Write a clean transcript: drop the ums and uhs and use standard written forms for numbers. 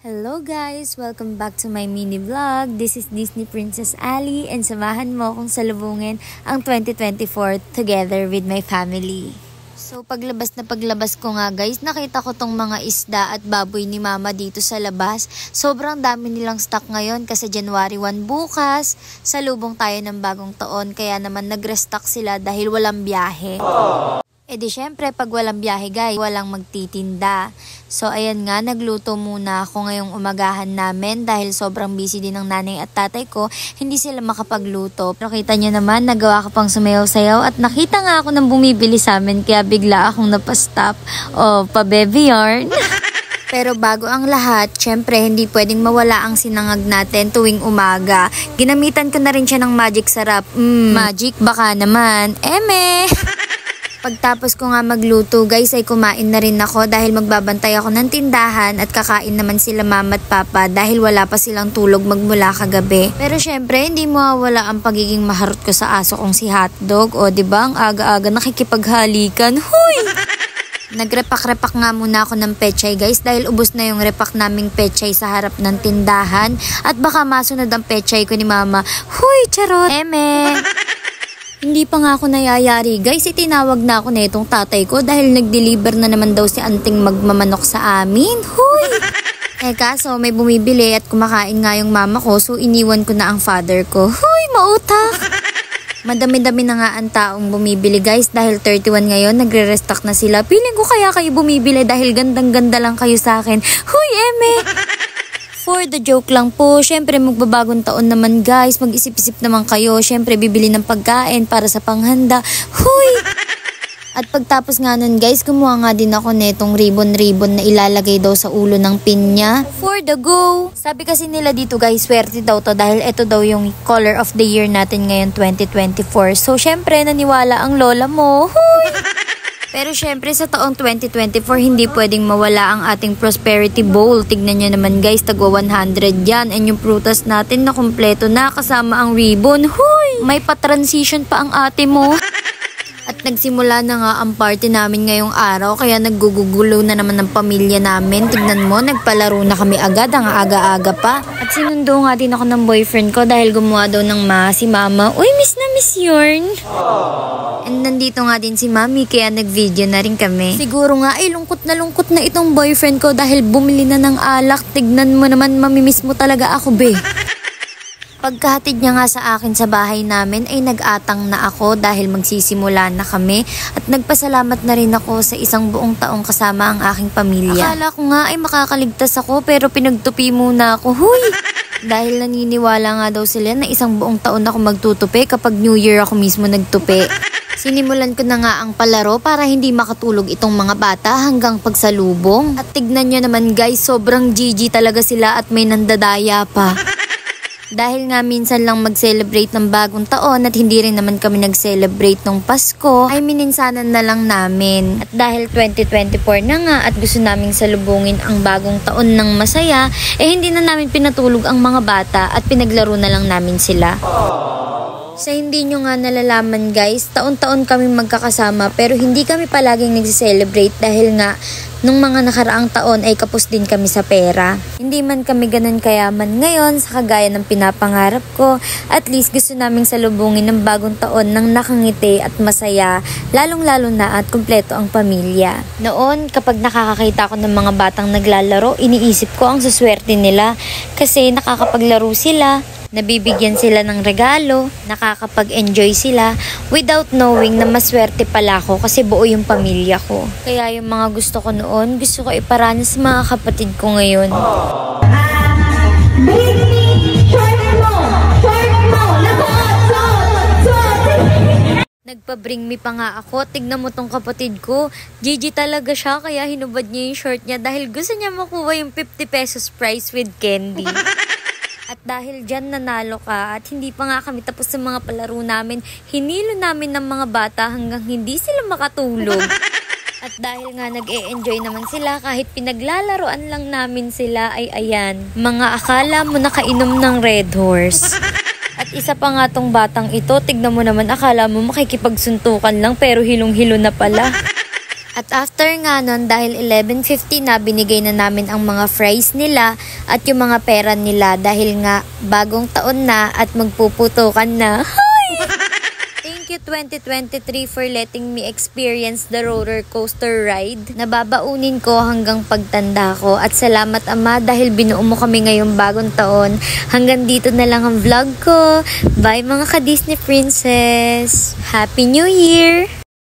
Hello guys! Welcome back to my mini vlog. This is Disney Princess Ali and samahan mo akong salubungin ang 2024 together with my family. So paglabas ko nga guys, nakita ko tong mga isda at baboy ni mama dito sa labas. Sobrang dami nilang stock ngayon kasi January 1 bukas. Salubong tayo ng bagong taon kaya naman nag-restock sila dahil walang biyahe. E di syempre pag walang biyahe guys, walang magtitinda. So ayan nga, nagluto muna ako ngayong umagahan namin dahil sobrang busy din ng nanay at tatay ko, hindi sila makapagluto. Pero kita nyo naman, nagawa ko pang sumayaw-sayaw at nakita nga ako ng bumibili sa amin kaya bigla akong napastop. O, pa-baby yarn. Pero bago ang lahat, syempre hindi pwedeng mawala ang sinangag natin tuwing umaga. Ginamitan ko na rin siya ng magic sarap. Magic baka naman. Eme! Pagtapos ko nga magluto guys ay kumain na rin ako dahil magbabantay ako ng tindahan at kakain naman sila mama at papa dahil wala pa silang tulog magmula kagabi. Pero syempre hindi mawawala ang pagiging maharot ko sa aso kong si Hotdog. O diba ang aga-aga nakikipaghalikan. Huy! Nagrepak-repak nga muna ako ng pechay guys dahil ubos na yung repak naming pechay sa harap ng tindahan at baka masunod ang pechay ko ni mama. Huy! Charot! Eme! Hindi pa nga ako nayayari guys, itinawag na ako na itong tatay ko dahil nag-deliver na naman daw si anting magmamanok sa amin. Huy! Kaso may bumibili at kumakain nga yung mama ko so iniwan ko na ang father ko. Huy! Mautak! Madami-dami na nga ang taong bumibili guys dahil 31 ngayon, nagre-restock na sila. Piling ko kaya kayo bumibili dahil gandang-ganda lang kayo sa akin. Huy! Eme! For the joke lang po, syempre magbabagong taon naman guys, mag-isip-isip naman kayo, syempre bibili ng pagkain para sa panghanda. Huy! At pagtapos nga nun guys, kumuha nga din ako netong ribbon-ribbon na ilalagay daw sa ulo ng pinya. For the go! Sabi kasi nila dito guys, swerte daw to dahil ito daw yung color of the year natin ngayon 2024. So syempre naniwala ang lola mo. Huy! Pero syempre sa taong 2024, hindi pwedeng mawala ang ating prosperity bowl. Tignan nyo naman guys, tagwa 100 yan. And yung prutas natin na kumpleto na kasama ang ribbon. Huy! May pa-transition pa ang ate mo. At nagsimula na nga ang party namin ngayong araw kaya naggugugulo na naman ng pamilya namin. Tignan mo, nagpalaro na kami agad, ang aga-aga pa. At sinundo nga din ako ng boyfriend ko dahil gumawa daw ng si mama. Uy, miss na miss yarn. And nandito nga din si mami kaya nag-video na rin kami. Siguro nga ay lungkot na itong boyfriend ko dahil bumili na ng alak. Tignan mo naman, mamimiss mo talaga ako be. Pagkahatid niya nga sa akin sa bahay namin ay nag-atang na ako dahil magsisimula na kami at nagpasalamat na rin ako sa isang buong taong kasama ang aking pamilya. Akala ko nga ay makakaligtas ako pero pinagtupi muna ako. Huy! Dahil naniniwala nga daw sila na isang buong taon ako magtutupi kapag New Year ako mismo nagtupi. Sinimulan ko na nga ang palaro para hindi makatulog itong mga bata hanggang pagsalubong. At tignan nyo naman guys, sobrang GG talaga sila at may nandadaya pa. Dahil nga minsan lang mag-celebrate ng bagong taon at hindi rin naman kami nag-celebrate ng Pasko, ay mininsanan na lang namin. At dahil 2024 na nga at gusto naming salubungin ang bagong taon ng masaya, hindi na namin pinatulog ang mga bata at pinaglaro na lang namin sila. Sa hindi nyo nga nalalaman guys, taon-taon kami magkakasama pero hindi kami palaging nag-celebrate dahil nga nung mga nakaraang taon ay kapos din kami sa pera. Hindi man kami ganun kayaman ngayon sa kagaya ng pinapangarap ko. At least gusto naming salubungin ng bagong taon ng nakangiti at masaya, lalong-lalo na at kumpleto ang pamilya. Noon, kapag nakakakita ko ng mga batang naglalaro, iniisip ko ang suswerte nila kasi nakakapaglaro sila. Nabibigyan sila ng regalo, nakakapag-enjoy sila without knowing na maswerte pala ako kasi buo yung pamilya ko. Kaya yung mga gusto ko noon, gusto ko iparana sa mga kapatid ko ngayon. Nagpa-bring me pa nga ako. Tignan mo tong kapatid ko. GG talaga siya kaya hinubad niya yung short niya dahil gusto niya makuha yung 50 pesos prize with candy. At dahil dyan nanalo ka at hindi pa nga kami tapos sa mga palaro namin, hinilo namin ng mga bata hanggang hindi sila makatulog. At dahil nga nag-e-enjoy naman sila kahit pinaglalaroan lang namin sila ay ayan, mga akala mo nakainom ng Red Horse. At isa pa nga tong batang ito, tignan mo naman akala mo makikipagsuntukan lang pero hilong-hilo na pala. At after nga nun, dahil 11:50 na, binigay na namin ang mga fries nila at yung mga pera nila dahil nga bagong taon na at magpuputukan na. Thank you 2023 for letting me experience the roller coaster ride. Nababaunin ko hanggang pagtanda ko. At salamat Ama dahil binuo mo kami ngayong bagong taon. Hanggang dito na lang ang vlog ko. Bye mga ka-Disney Princess! Happy New Year!